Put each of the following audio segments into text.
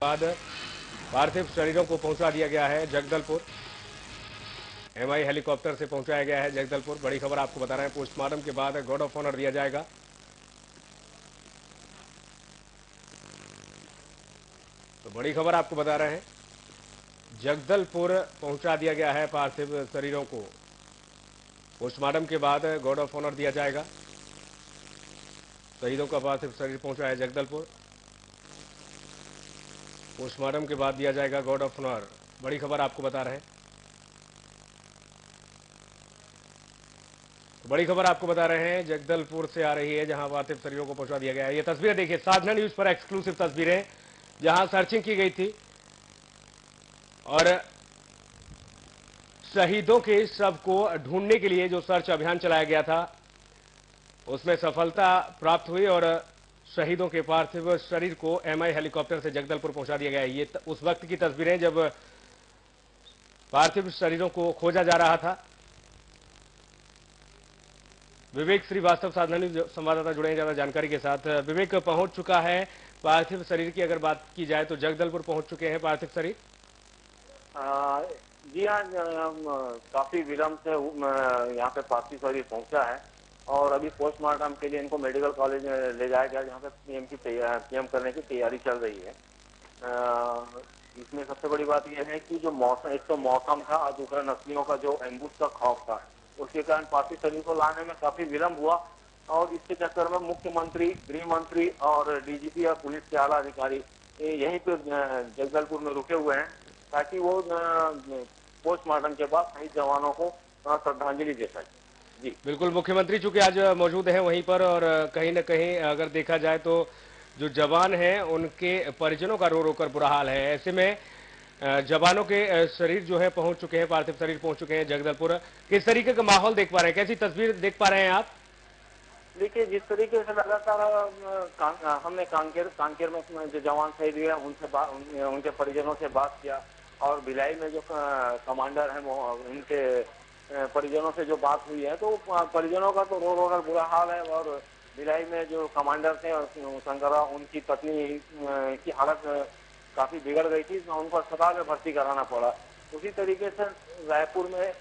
बाद पार्थिव शरीरों को पहुंचा दिया गया है जगदलपुर। एमआई हेलीकॉप्टर से पहुंचाया गया है जगदलपुर। बड़ी खबर आपको बता रहे हैं, पोस्टमार्टम के बाद गार्ड ऑफ ऑनर दिया जाएगा। तो बड़ी खबर आपको बता रहे हैं, जगदलपुर पहुंचा दिया गया है पार्थिव शरीरों को। पोस्टमार्टम के बाद गार्ड ऑफ ऑनर दिया जाएगा। शहीदों का पार्थिव शरीर पहुंचा है जगदलपुर। पोस्टमार्टम के बाद दिया जाएगा गार्ड ऑफ ऑनर। बड़ी खबर आपको बता रहे हैं, बड़ी खबर आपको बता रहे हैं, जगदलपुर से आ रही है, जहां पार्थिव शरीरों को पहुंचा दिया गया है। ये तस्वीरें देखिए, साधना न्यूज पर एक्सक्लूसिव तस्वीरें, जहां सर्चिंग की गई थी और शहीदों के शव को ढूंढने के लिए जो सर्च अभियान चलाया गया था उसमें सफलता प्राप्त हुई और शहीदों के पार्थिव शरीर को एमआई हेलीकॉप्टर से जगदलपुर पहुंचा दिया गया है। ये उस वक्त की तस्वीरें जब पार्थिव शरीरों को खोजा जा रहा था। विवेक श्रीवास्तव साधना न्यूज संवाददाता जुड़े हैं ज्यादा जानकारी के साथ। विवेक, पहुंच चुका है पार्थिव शरीर की अगर बात की जाए तो जगदलपुर पहुंच चुके हैं पार्थिव शरीर? जी हाँ, काफी विलंब से यहाँ पे पार्थिव शरीर पहुंचा है और अभी पोस्टमार्टम के लिए इनको मेडिकल कॉलेज में ले जाया गया, जहाँ पे पीएम करने की तैयारी चल रही है। इसमें सबसे बड़ी बात यह है कि जो मौसम, एक तो मौसम था और दूसरा नस्लियों का जो एम्बुश का खौफ था, उसके कारण पार्थिव शरीर को लाने में काफी विलंब हुआ और इसके चक्कर में मुख्यमंत्री, गृह मंत्री और डीजीपी और पुलिस के आला अधिकारी यहीं पे जगदलपुर में रुके हुए हैं ताकि वो पोस्टमार्टम के बाद शहीद जवानों को श्रद्धांजलि दे सके। जी बिल्कुल, मुख्यमंत्री चूंकि आज मौजूद हैं वहीं पर और कहीं न कहीं अगर देखा जाए तो जो जवान हैं उनके परिजनों का रो रो कर बुरा हाल है। ऐसे में जवानों के शरीर जो है पहुंच चुके हैं, पार्थिव शरीर पहुंच चुके हैं जगदलपुर। किस तरीके का माहौल देख पा रहे हैं, कैसी तस्वीर देख पा रहे हैं आप? देखिए, जिस तरीके से लगातार हमने कांकेर में जो जवान शहीद हुए उनके परिजनों से बात किया और भिलाई में जो कमांडर है उनके परिजनों से जो बात हुई है, तो परिजनों का तो रो रो कर बुरा हाल है और भिलाई में जो कमांडर थे शंकरा, उनकी पत्नी की हालत काफी बिगड़ गई थी, उनको अस्पताल में भर्ती कराना पड़ा। उसी तरीके से रायपुर में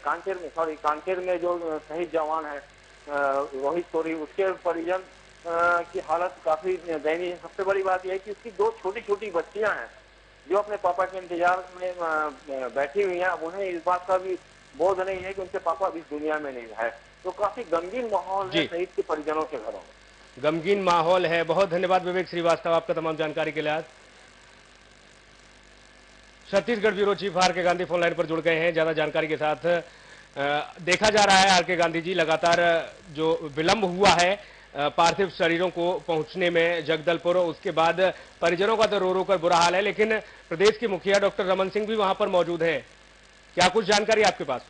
कांकेर में जो शहीद जवान है रोहित सोरी, उसके परिजन की हालत काफी दयनीय है। सबसे बड़ी बात यह है कि उसकी दो छोटी छोटी बच्चियां हैं जो अपने पापा के इंतजार में बैठी हुई हैं। अब उन्हें इस बात का भी बोध नहीं है कि उनके पापा इस दुनिया में नहीं है। तो काफी गमगीन माहौल है शहीद के परिजनों के घरों में। गमगीन माहौल है। बहुत धन्यवाद विवेक श्रीवास्तव आपका तमाम जानकारी के लिए। आज छत्तीसगढ़ ब्यूरो चीफ आर के गांधी फोन लाइन पर जुड़ गए हैं ज्यादा जानकारी के साथ। देखा जा रहा है आर के गांधी जी, लगातार जो विलंब हुआ है पार्थिव शरीरों को पहुंचने में जगदलपुर, उसके बाद परिजनों का तो रो रो कर बुरा हाल है, लेकिन प्रदेश के मुखिया डॉक्टर रमन सिंह भी वहां पर मौजूद है। क्या कुछ जानकारी आपके पास?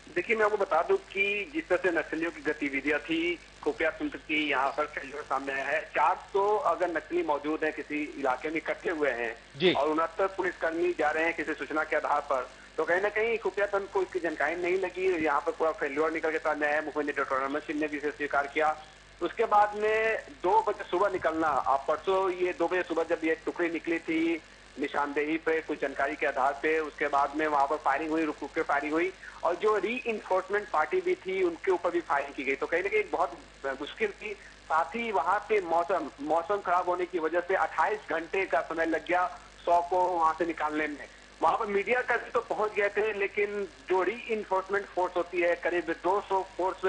देखिए, मैं आपको बता दूं कि जिस तरह से नक्सलियों की गतिविधियां थी, खुफिया तंत्र की यहाँ पर फेल्योर सामने आया है। 400 अगर नक्सली मौजूद हैं किसी इलाके में, इकट्ठे हुए हैं और 69 पुलिसकर्मी जा रहे हैं किसी सूचना के आधार पर, तो कहीं ना कहीं खुफिया तंत्र को इसकी जानकारी नहीं लगी। यहाँ पर पूरा फेल्योर निकल के सामने आया। मुख्यमंत्री डॉक्टर रमन सिंह ने भी इसे स्वीकार किया। उसके बाद में 2 बजे सुबह निकलना, आप परसों ये 2 बजे सुबह जब ये टुकड़ी निकली थी निशानदेही पे कुछ जानकारी के आधार पे, उसके बाद में वहां पर फायरिंग हुई, रुक रुक के फायरिंग हुई और जो री इन्फोर्समेंट पार्टी भी थी उनके ऊपर भी फायरिंग की गई। तो कहीं ना कहीं बहुत मुश्किल थी। साथ ही वहां पे मौसम खराब होने की वजह से 28 घंटे का समय लग गया 100 को वहां से निकालने में। वहां पर मीडिया कर्मी तो पहुंच गए थे, लेकिन जो री इन्फोर्समेंट फोर्स होती है करीब 200 फोर्स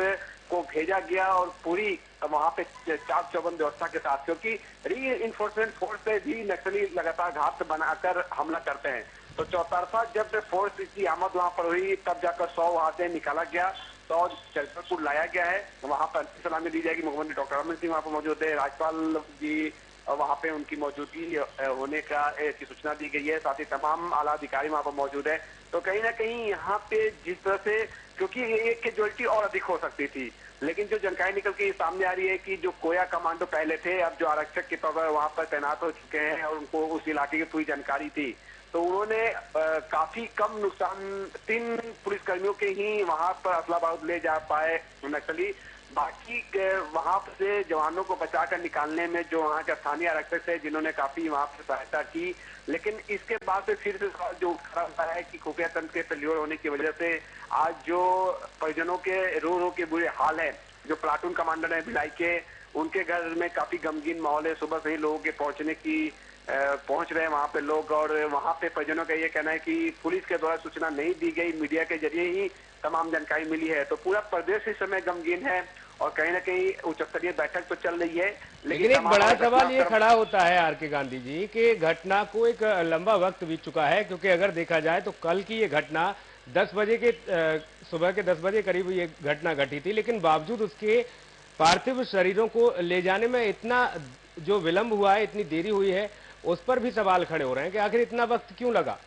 को भेजा गया और पूरी वहां पे चाक चौबंद व्यवस्था के साथ, क्योंकि री इन्फोर्समेंट फोर्स से भी नक्सली लगातार घात बनाकर हमला करते हैं। तो चौतरफा जब फोर्स की आमद वहां पर हुई तब जाकर 100 वहां से निकाला गया, 100 जगदलपुर लाया गया है। वहां पर सलामी दी जाएगी। मुख्यमंत्री डॉक्टर रमन सिंह वहां पर मौजूद है, राज्यपाल जी वहां पे उनकी मौजूदगी होने की सूचना दी गई है। साथ ही तमाम आला अधिकारी वहां पर मौजूद है। तो कहीं ना कहीं यहाँ पे जिस तरह से, क्योंकि ये कैजुअलिटी और अधिक हो सकती थी, लेकिन जो जानकारी निकल के सामने आ रही है कि जो कोया कमांडो पहले थे, अब जो आरक्षक के तौर पर वहां पर तैनात हो चुके हैं और उनको उस इलाके की पूरी जानकारी थी, तो उन्होंने काफी कम नुकसान, 3 पुलिसकर्मियों के ही वहां पर असला बारूद ले जा पाए नक्सली, बाकी वहां से जवानों को बचाकर निकालने में जो वहां के स्थानीय आरक्षक थे जिन्होंने काफी वहां पर सहायता की, लेकिन इसके बाद से फिर से सवाल जो उठ खड़ा होता है कि खुफिया तंत्र के फेल्योर होने की वजह से आज जो परिजनों के रो रो के बुरे हाल है, जो प्लाटून कमांडर है भिलाई के, उनके घर में काफी गमगीन माहौल है। सुबह से ही लोगों के पहुंच रहे हैं वहां पे लोग, और वहां पे परिजनों का ये कहना है कि पुलिस के द्वारा सूचना नहीं दी गई, मीडिया के जरिए ही तमाम जानकारी मिली है। तो पूरा प्रदेश इस समय गमगीन है और कहीं ना कहीं उच्च स्तरीय बैठक तो चल रही है, लेकिन एक बड़ा सवाल ये खड़ा होता है आर.के. गांधी जी कि घटना को एक लंबा वक्त बीत चुका है, क्योंकि अगर देखा जाए तो कल की ये घटना 10 बजे के सुबह के 10 बजे करीब ये घटना घटी थी, लेकिन बावजूद उसके पार्थिव शरीरों को ले जाने में इतना जो विलंब हुआ है, इतनी देरी हुई है, उस पर भी सवाल खड़े हो रहे हैं कि आखिर इतना वक्त क्यों लगा।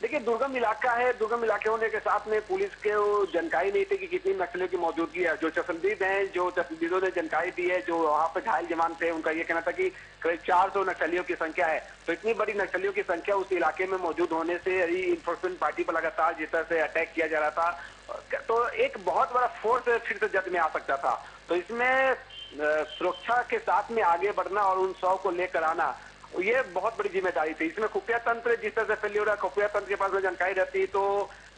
देखिए, दुर्गम इलाका है, दुर्गम इलाके होने के साथ में पुलिस के जानकारी नहीं थी कि कितनी नक्सलियों की मौजूदगी है। जो चश्मदीद हैं, जो चश्मदीदों ने जानकारी दी है, जो वहां पर घायल जवान थे, उनका ये कहना था कि करीब 400 नक्सलियों की संख्या है। तो इतनी बड़ी नक्सलियों की संख्या उस इलाके में मौजूद होने से इन्फोर्समेंट पार्टी पर लगातार जिस तरह से अटैक किया जा रहा था, तो एक बहुत बड़ा फोर्स फिर से जद में आ सकता था। तो इसमें सुरक्षा के साथ में आगे बढ़ना और उन 100 को लेकर आना, ये बहुत बड़ी जिम्मेदारी थी। इसमें खुफिया तंत्र जिस तरह से फेल्योर है, खुफिया तंत्र के पास में जानकारी रहती तो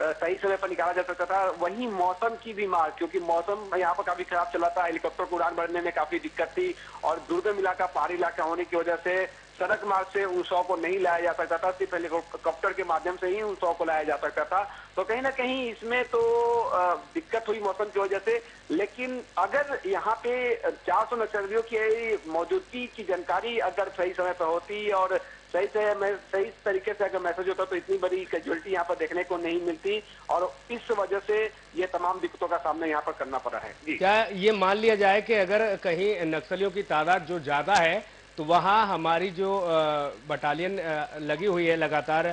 सही समय पर निकाला जा सकता था। वहीं मौसम की भी मार, क्योंकि मौसम यहाँ पर काफी खराब चला था, हेलीकॉप्टर को उड़ान भरने में काफी दिक्कत थी, और दुर्गम इलाका, पहाड़ी इलाका होने की वजह से सड़क मार्ग से उन 100 को नहीं लाया जा सकता था, सिर्फ हेलीकॉप्टर के माध्यम से ही उन 100 को लाया जा सकता था। तो कहीं ना कहीं इसमें तो दिक्कत हुई मौसम की वजह से। लेकिन अगर यहाँ पे 400 नक्सलियों की मौजूदगी की जानकारी अगर सही समय पर होती और सही तरीके से अगर मैसेज होता तो इतनी बड़ी कैजुअलिटी यहाँ पर देखने को नहीं मिलती, और इस वजह से ये तमाम दिक्कतों का सामना यहाँ पर करना पड़ा है। जी। क्या ये मान लिया जाए कि अगर कहीं नक्सलियों की तादाद जो ज्यादा है तो वहां हमारी जो बटालियन लगी हुई है लगातार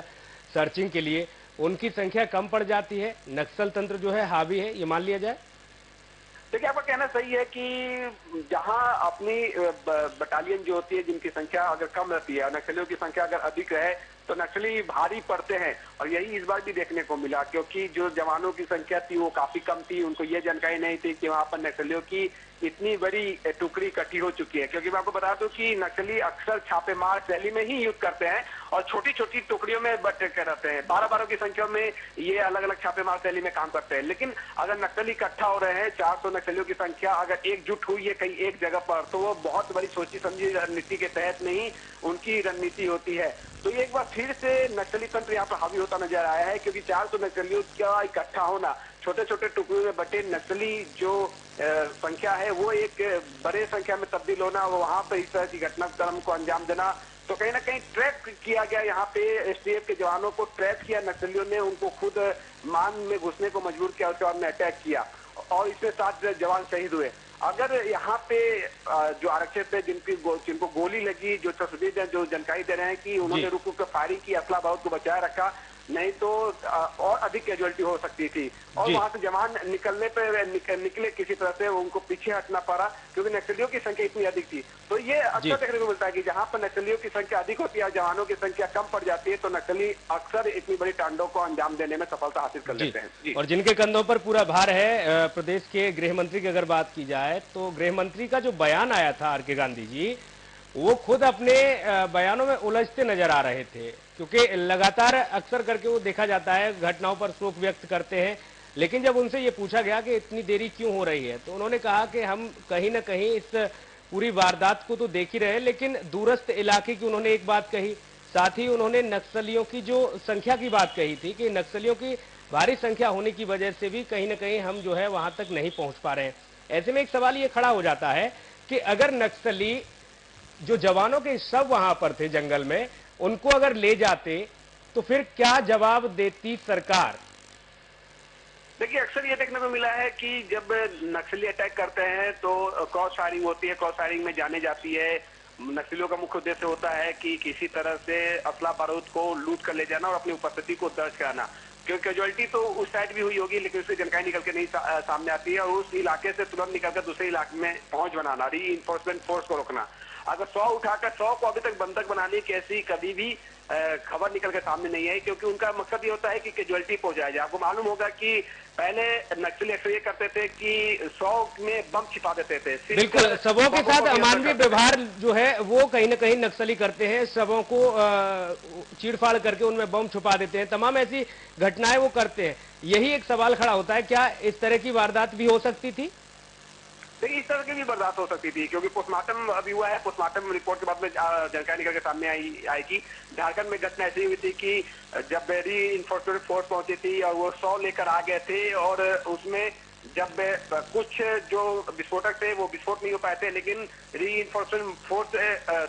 सर्चिंग के लिए, उनकी संख्या कम पड़ जाती है, नक्सल तंत्र जो है हावी है, ये मान लिया जाए? देखिए, आपका कहना सही है कि जहां अपनी बटालियन जो होती है, जिनकी संख्या अगर कम रहती है, नक्सलियों की संख्या अगर अधिक रहे तो नक्सली भारी पड़ते हैं। और यही इस बार भी देखने को मिला, क्योंकि जो जवानों की संख्या थी वो काफी कम थी, उनको ये जानकारी नहीं थी कि वहां पर नक्सलियों की इतनी बड़ी टुकड़ी इकट्ठी हो चुकी है। क्योंकि मैं आपको बता दूं कि नक्सली अक्सर छापेमार शैली में ही युद्ध करते हैं और छोटी छोटी टुकड़ियों में बट कर रहते हैं, 12-12 की संख्या में ये अलग अलग छापेमार शैली में काम करते हैं। लेकिन अगर नक्सली इकट्ठा हो रहे हैं, 400 नक्सलियों की संख्या अगर एकजुट हुई है कहीं एक जगह पर, तो वो बहुत बड़ी सोची समझी रणनीति के तहत नहीं उनकी रणनीति होती है। तो ये एक बार फिर से नक्सली तंत्र यहाँ पर हावी होता नजर आया है, क्योंकि 400 नक्सलियों का इकट्ठा होना, छोटे छोटे टुकड़ों में बटे नक्सली जो संख्या है वो एक बड़े संख्या में तब्दील होना, वहां पर इस तरह की घटनाक्रम को अंजाम देना, तो कहीं ना कहीं ट्रैप किया गया। यहाँ पे एसटीएफ के जवानों को ट्रैप किया नक्सलियों ने, उनको खुद मान में घुसने को मजबूर किया, उसके बाद में अटैक किया और इसमें 7 जवान शहीद हुए। अगर यहाँ पे जो आरक्षक थे जिनको गोली लगी, जो तस्वीर है, जो जानकारी दे रहे हैं कि उन्होंने रुक रुक कर फायरिंग की, असला बहुत को बचाए रखा, नहीं तो और अधिक कैजुअलिटी हो सकती थी। और वहां से जवान निकले किसी तरह से, उनको पीछे हटना पड़ा क्योंकि नक्सलियों की संख्या इतनी अधिक थी। तो ये अक्सर देखने को मिलता है कि जहां पर नक्सलियों की संख्या अधिक होती है और जवानों की संख्या कम पड़ जाती है, तो नक्सली अक्सर इतनी बड़ी तांडव को अंजाम देने में सफलता हासिल कर लेते हैं। और जिनके कंधों पर पूरा भार है, प्रदेश के गृह मंत्री की अगर बात की जाए तो गृह मंत्री का जो बयान आया था आर.के. गांधी जी, वो खुद अपने बयानों में उलझते नजर आ रहे थे, क्योंकि लगातार अक्सर करके वो देखा जाता है घटनाओं पर शोक व्यक्त करते हैं, लेकिन जब उनसे ये पूछा गया कि इतनी देरी क्यों हो रही है, तो उन्होंने कहा कि हम कहीं ना कहीं इस पूरी वारदात को तो देख ही रहे, लेकिन दूरस्थ इलाके की उन्होंने एक बात कही, साथ ही उन्होंने नक्सलियों की जो संख्या की बात कही थी कि नक्सलियों की भारी संख्या होने की वजह से भी कहीं ना कहीं हम जो है वहां तक नहीं पहुंच पा रहे हैं। ऐसे में एक सवाल ये खड़ा हो जाता है कि अगर नक्सली जो जवानों के शव वहां पर थे जंगल में, उनको अगर ले जाते तो फिर क्या जवाब देती सरकार? देखिए, अक्सर ये देखने को मिला है कि जब नक्सली अटैक करते हैं तो क्रॉस फायरिंग होती है, क्रॉस फायरिंग में जाने जाती है। नक्सलियों का मुख्य उद्देश्य होता है कि किसी तरह से असला बारूद को लूट कर ले जाना और अपनी उपस्थिति को दर्ज कराना, क्योंकि कैजुअलिटी तो उस साइड भी हुई होगी लेकिन उससे जानकारी निकल के नहीं सामने आती है, और उस इलाके से तुरंत निकलकर दूसरे इलाके में पहुंच बनाना, री इन्फोर्समेंट फोर्स को रोकना। अगर 100 उठाकर 100 को अभी तक बंधक बनाने की ऐसी कभी भी खबर निकल के सामने नहीं आई, क्योंकि उनका मकसद ये होता है कि कैजुअलिटी पहुंचाया जाए। आपको मालूम होगा कि पहले नक्सली अक्सर ये करते थे कि 100 में बम छिपा देते थे। बिल्कुल, शवों के साथ अमानवीय व्यवहार जो है वो कहीं न कहीं नक्सली करते हैं, शवों को चीड़-फाड़ करके उनमें बम छुपा देते हैं, तमाम ऐसी घटनाएं वो करते हैं। यही एक सवाल खड़ा होता है, क्या इस तरह की वारदात भी हो सकती थी? देखिए, इस तरह की भी बर्दाश्त हो सकती थी, क्योंकि पोस्टमार्टम अभी हुआ है। पोस्टमार्टम रिपोर्ट के बाद में जानकारी निकल के सामने आई कि झारखंड में घटना ऐसी हुई थी कि जब री इन्फोर्समेंट फोर्स पहुंची थी और वो 100 लेकर आ गए थे, और उसमें जब कुछ जो विस्फोटक थे वो विस्फोट नहीं हो पाए थे, लेकिन री इन्फोर्समेंट फोर्स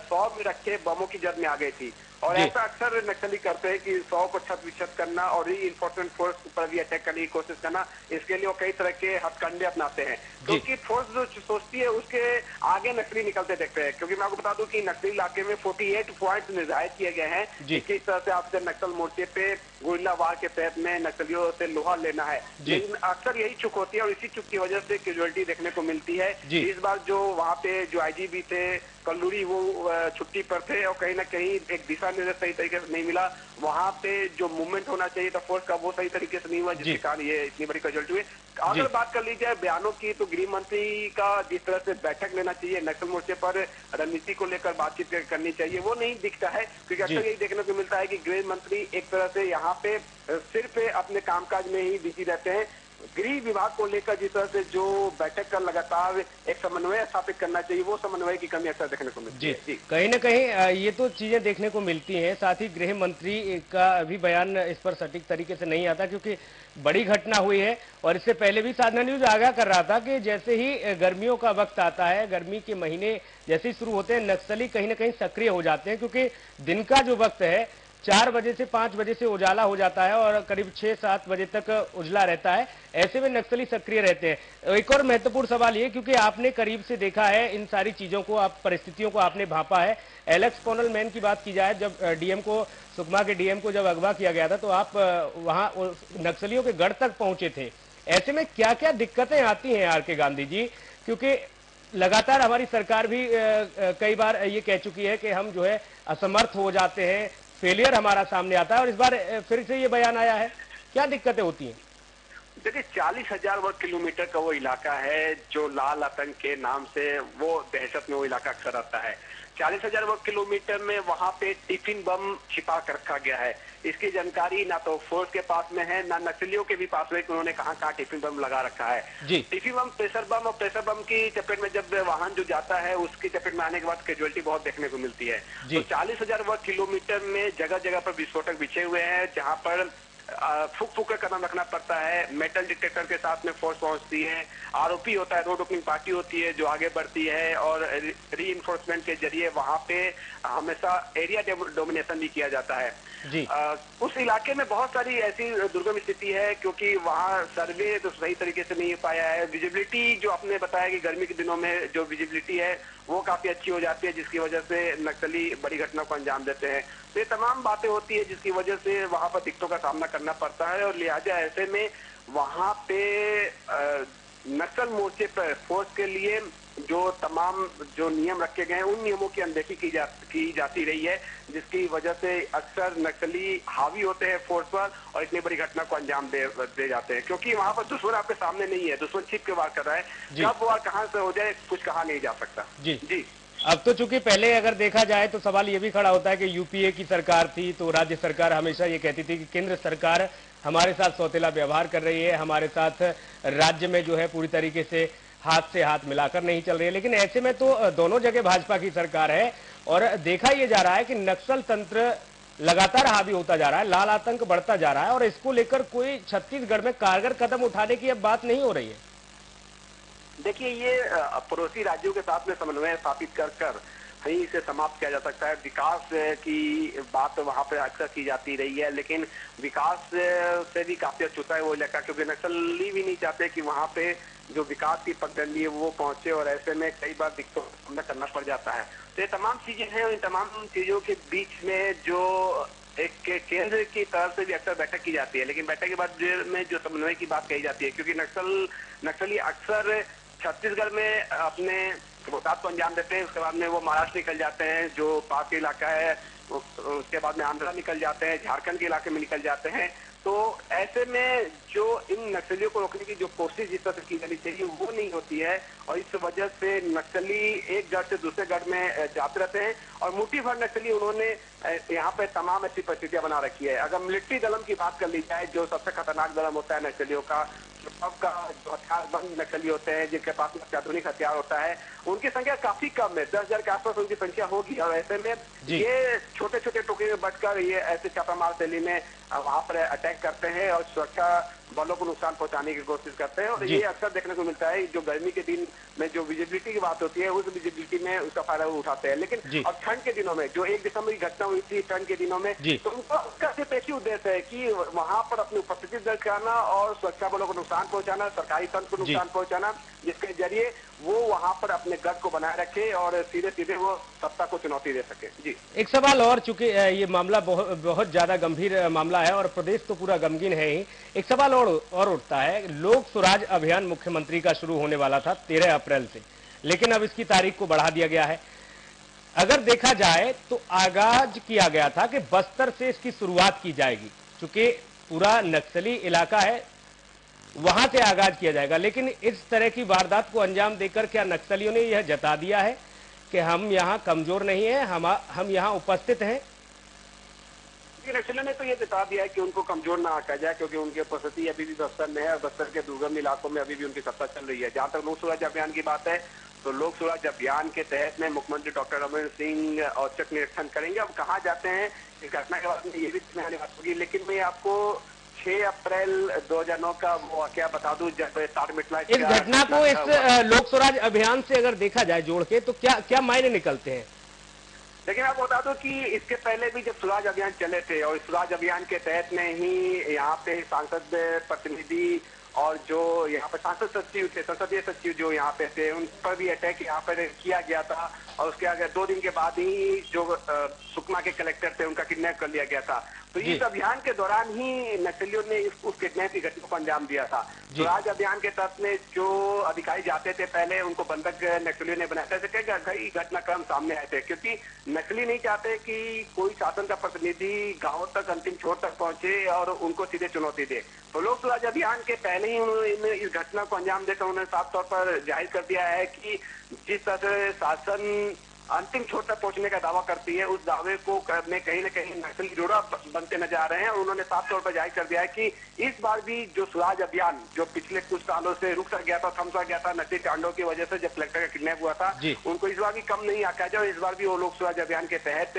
100 में रखे बमों की जद में आ गई थी। और ऐसा अक्सर नक्सली करते हैं कि 100 को छत विछत करना और री इन्फोर्समेंट फोर्स पर भी अटैक करने की कोशिश करना। इसके लिए वो कई तरह के हथकंडे अपनाते हैं, क्योंकि फोर्स जो सोचती है उसके आगे नक्सली निकलते देखते हैं। क्योंकि मैं आपको बता दूं कि नक्सली इलाके में 48 पॉइंट निर्धारित किए गए हैं किस तरह से आपसे नक्सल मोर्चे पे गुरिल्ला वार के तहत में नक्सलियों से लोहा लेना है। लेकिन अक्सर यही चुक होती है और इसी चुक की वजह से कैजुअलिटी देखने को मिलती है। इस बार जो वहाँ पे जो आईजीपी थे कल्लूरी, वो छुट्टी पर थे और कहीं ना कहीं एक दिशा निर्देश सही तरीके से नहीं मिला। वहाँ पे जो मूवमेंट होना चाहिए था फोर्स का, वो सही तरीके से नहीं हुआ, जिसके कारण ये इतनी बड़ी कैजुअलिटी हुई। अगर बात कर ली जाए बयानों की, तो गृह मंत्री का जिस तरह से बैठक लेना चाहिए, नक्सल मोर्चे पर रणनीति को लेकर बातचीत करनी चाहिए, वो नहीं दिखता है। क्योंकि अक्सर यही देखने को मिलता है कि गृह मंत्री एक तरह से यहाँ पे सिर्फ अपने कामकाज में ही बिजी रहते हैं। गृह विभाग को लेकर जिस तरह से जो बैठक का लगातार एक समन्वय स्थापित करना चाहिए, वो समन्वय की कमी अक्सर देखने को मिलती है। जी, कहीं न कहीं ये तो चीजें देखने को मिलती हैं। साथ ही गृह मंत्री का भी बयान इस पर सटीक तरीके से नहीं आता, क्योंकि बड़ी घटना हुई है। और इससे पहले भी साधना न्यूज आगाह कर रहा था कि जैसे ही गर्मियों का वक्त आता है, गर्मी के महीने जैसे ही शुरू होते हैं, नक्सली कहीं न कहीं सक्रिय हो जाते हैं, क्योंकि दिन का जो वक्त है 4 बजे से 5 बजे से उजाला हो जाता है और करीब 6-7 बजे तक उजला रहता है। ऐसे में नक्सली सक्रिय रहते हैं। एक और महत्वपूर्ण सवाल ये, क्योंकि आपने करीब से देखा है इन सारी चीजों को, आप परिस्थितियों को आपने भांपा है। एलेक्स कॉनल मैन की बात की जाए, जब डीएम को, सुकमा के डीएम को जब अगवा किया गया था, तो आप वहां नक्सलियों के गढ़ तक पहुंचे थे। ऐसे में क्या क्या दिक्कतें आती हैं आर.के. गांधी जी? क्योंकि लगातार हमारी सरकार भी कई बार ये कह चुकी है कि हम जो है असमर्थ हो जाते हैं, फेलियर हमारा सामने आता है, और इस बार फिर से ये बयान आया है। क्या दिक्कतें होती हैं? देखिए, 40,000 वर्ग किलोमीटर का वो इलाका है जो लाल आतंक के नाम से वो दहशत में वो इलाका अक्सर आता है। 40,000 वर्ग किलोमीटर में वहां पे टिफिन बम छिपा कर रखा गया है। इसकी जानकारी ना तो फोर्स के पास में है, ना नक्सलियों के भी पास में, उन्होंने कहाँ टिफिन बम लगा रखा है। टिफिन बम, प्रेशर बम, और प्रेशर बम की चपेट में जब वाहन जो जाता है उसकी चपेट में आने के बाद कैजुअलिटी बहुत देखने को मिलती है। तो 40,000 वर्ग किलोमीटर में जगह जगह पर विस्फोटक बिछे हुए हैं, जहाँ पर फूक कर कदम रखना पड़ता है। मेटल डिटेक्टर के साथ में फोर्स पहुंचती है, आरओपी होता है, रोड ओपनिंग पार्टी होती है जो आगे बढ़ती है, और री इन्फोर्समेंट के जरिए वहां पे हमेशा एरिया डोमिनेशन भी किया जाता है। उस इलाके में बहुत सारी ऐसी दुर्गम स्थिति है, क्योंकि वहाँ सर्वे तो सही तरीके से नहीं हो पाया है। विजिबिलिटी जो आपने बताया कि गर्मी के दिनों में जो विजिबिलिटी है वो काफी अच्छी हो जाती है, जिसकी वजह से नक्सली बड़ी घटना को अंजाम देते हैं। तो ये तमाम बातें होती है जिसकी वजह से वहां पर दिक्कतों का सामना करना पड़ता है, और लिहाजा ऐसे में वहां पे नक्सल मोर्चे पर फोर्स के लिए जो तमाम जो नियम रखे गए हैं, उन नियमों की अनदेखी की जाती रही है, जिसकी वजह से अक्सर नक्सली हावी होते हैं फोर्स पर और इतनी बड़ी घटना को अंजाम दे जाते हैं। क्योंकि वहां पर दुश्मन आपके सामने नहीं है, दुश्मन छिप के वार कर रहा है, कब वार कहां से हो जाए कुछ कहा नहीं जा सकता। जी। अब तो चूंकि पहले अगर देखा जाए तो सवाल ये भी खड़ा होता है कि यूपीए की सरकार थी, तो राज्य सरकार हमेशा ये कहती थी कि केंद्र सरकार हमारे साथ सौतेला व्यवहार कर रही है, हमारे साथ राज्य में जो है पूरी तरीके से हाथ मिलाकर नहीं चल रही है। लेकिन ऐसे में तो दोनों जगह भाजपा की सरकार है, और देखा यह जा रहा है कि नक्सल तंत्र लगातार हावी होता जा रहा है, लाल आतंक बढ़ता जा रहा है, और इसको लेकर कोई छत्तीसगढ़ में कारगर कदम उठाने की अब बात नहीं हो रही है। देखिए, ये पड़ोसी राज्यों के साथ में समन्वय स्थापित कर ही इसे समाप्त किया जा सकता है। विकास की बात वहां पे अक्सर की जाती रही है, लेकिन विकास से भी काफी अछूता है वो इलाका, क्योंकि नक्सली भी नहीं चाहते कि वहां पे जो विकास की पगडंडी है वो पहुंचे, और ऐसे में कई बार दिक्कतों का सामना करना पड़ जाता है। तो ये तमाम चीजें हैं, इन तमाम चीजों के बीच में जो एक केंद्र की तरफ से भी अक्सर बैठक की जाती है, लेकिन बैठक के बाद में जो समन्वय की बात कही जाती है, क्योंकि नक्सली अक्सर छत्तीसगढ़ में अपने मुताद को अंजाम देते हैं, उसके बाद में वो महाराष्ट्र निकल जाते हैं जो पास के इलाका है उसके बाद में आंध्रा निकल जाते हैं, झारखंड के इलाके में निकल जाते हैं। तो ऐसे में जो इन नक्सलियों को रोकने की जो कोशिश जिस तरह से की जानी चाहिए वो नहीं होती है, और इस वजह से नक्सली एक गढ़ से दूसरे गढ़ में जाते रहते हैं। और मुट्ठी भर नक्सली उन्होंने यहाँ पे तमाम ऐसी परिस्थितियां बना रखी है। अगर मिलिट्री दलम की बात कर ली जाए, जो सबसे खतरनाक दलम होता है नक्सलियों का, सबका जो हथियारबंद नक्सली होते हैं, जिनके पास में अत्याधुनिक हथियार होता है, उनकी संख्या काफी कम है, 10,000 के आसपास उनकी संख्या होगी। और ऐसे में ये छोटे छोटे टुकड़े में बंटकर ये ऐसे छापामार शैली में वहां पर अटैक करते हैं और सुरक्षा बलों को नुकसान पहुंचाने की कोशिश करते हैं। और ये अक्सर देखने को मिलता है, जो गर्मी के दिन में जो विजिबिलिटी की बात होती है, उस विजिबिलिटी में उसका फायदा उठाते हैं। लेकिन और ठंड के दिनों में, जो 1 दिसंबर की घटना हुई थी ठंड के दिनों में, तो उनका उसका सिर्फ एक ही उद्देश्य है कि वहां पर अपनी उपस्थिति दर्ज कराना और सुरक्षा बलों को नुकसान पहुंचाना, सरकारी तंत्र को नुकसान पहुंचाना, जिसके जरिए वो वहां पर अपने गढ़ को बनाए रखे और सीधे सीधे वो सत्ता को चुनौती दे सके। जी, एक सवाल और, चूंकि ये मामला बहुत ज्यादा गंभीर मामला है और प्रदेश तो पूरा गमगीन है ही, एक सवाल और उठता है। लोक सुराज अभियान मुख्यमंत्री का शुरू होने वाला था 13 अप्रैल से, लेकिन अब इसकी तारीख को बढ़ा दिया गया है। अगर देखा जाए तो आगाज किया गया था कि बस्तर से इसकी शुरुआत की जाएगी, चूंकि पूरा नक्सली इलाका है, वहां से आगाज किया जाएगा। लेकिन इस तरह की वारदात को अंजाम देकर क्या नक्सलियों ने यह जता दिया है कि हम यहाँ कमजोर नहीं है, हम यहाँ उपस्थित हैं? नक्सलियों ने तो ये बता दिया है कि उनको कमजोर ना आका जाए, क्योंकि उनकी उपस्थिति अभी भी बस्तर में है और बस्तर के दुर्गम इलाकों में अभी भी उनकी सत्ता चल रही है। जहां तक लोक सुराज अभियान की बात है, तो लोक सुराज अभियान के तहत में मुख्यमंत्री डॉक्टर रमन सिंह औचक निरीक्षण करेंगे। अब कहाँ जाते हैं इस घटना के बाद में ये भी आने बात होगी, लेकिन मैं आपको 6 अप्रैल 2009 का वो क्या बता दूं, जब 60 मिनट इस घटना को इस लोक सुराज अभियान से अगर देखा जाए जोड़ के, तो क्या मायने निकलते हैं? लेकिन आपको बता दो कि इसके पहले भी जब सुराज अभियान चले थे, और सुराज अभियान के तहत में ही यहाँ पे सांसद प्रतिनिधि और जो यहाँ पे सांसद सचिव थे, संसदीय सचिव जो यहाँ पे थे, उन पर भी अटैक यहाँ पर किया गया था। और उसके आगे 2 दिन के बाद ही जो सुकमा के कलेक्टर थे, उनका किडनैप कर लिया गया था। तो इस अभियान के दौरान ही नक्सलियों ने उस किडनैप की घटना को अंजाम दिया था। स्वराज अभियान के तहत में जो अधिकारी जाते थे पहले, उनको बंधक नक्सलियों ने बनाया था। कई घटनाक्रम सामने आए थे, क्योंकि नक्सली नहीं चाहते कि कोई शासन का प्रतिनिधि गांव तक, अंतिम छोर तक पहुंचे और उनको सीधे चुनौती दे। तो लोक सुराज अभियान के पहले ही उन्होंने इस घटना को अंजाम देकर उन्होंने साफ तौर पर जाहिर कर दिया है कि जिस तरह से शासन अंतिम छोर तक पहुंचने का दावा करती है, उस दावे को करने कहीं न कहीं नक्सली जोड़ा बनते नजर आ रहे हैं। उन्होंने साफ तौर पर जाहिर कर दिया है कि इस बार भी जो सुराज अभियान, जो पिछले कुछ सालों से रुक सा गया था, थम सा गया था नक्सली कांडों की वजह से, जब कलेक्टर का किडनैप हुआ था, उनको इस बार भी कम नहीं आका जाए। इस बार भी वो लोक सुराज अभियान के तहत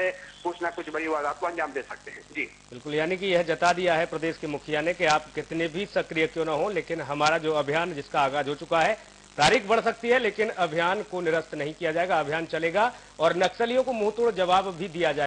कुछ न कुछ बड़ी वारदात को अंजाम दे सकते हैं। जी बिल्कुल, यानी कि यह जता दिया है प्रदेश के मुखिया ने कि आप कितने भी सक्रिय क्यों न हो, लेकिन हमारा जो अभियान जिसका आगाज हो चुका है, तारीख बढ़ सकती है लेकिन अभियान को निरस्त नहीं किया जाएगा, अभियान चलेगा और नक्सलियों को मुंहतोड़ जवाब भी दिया जाएगा।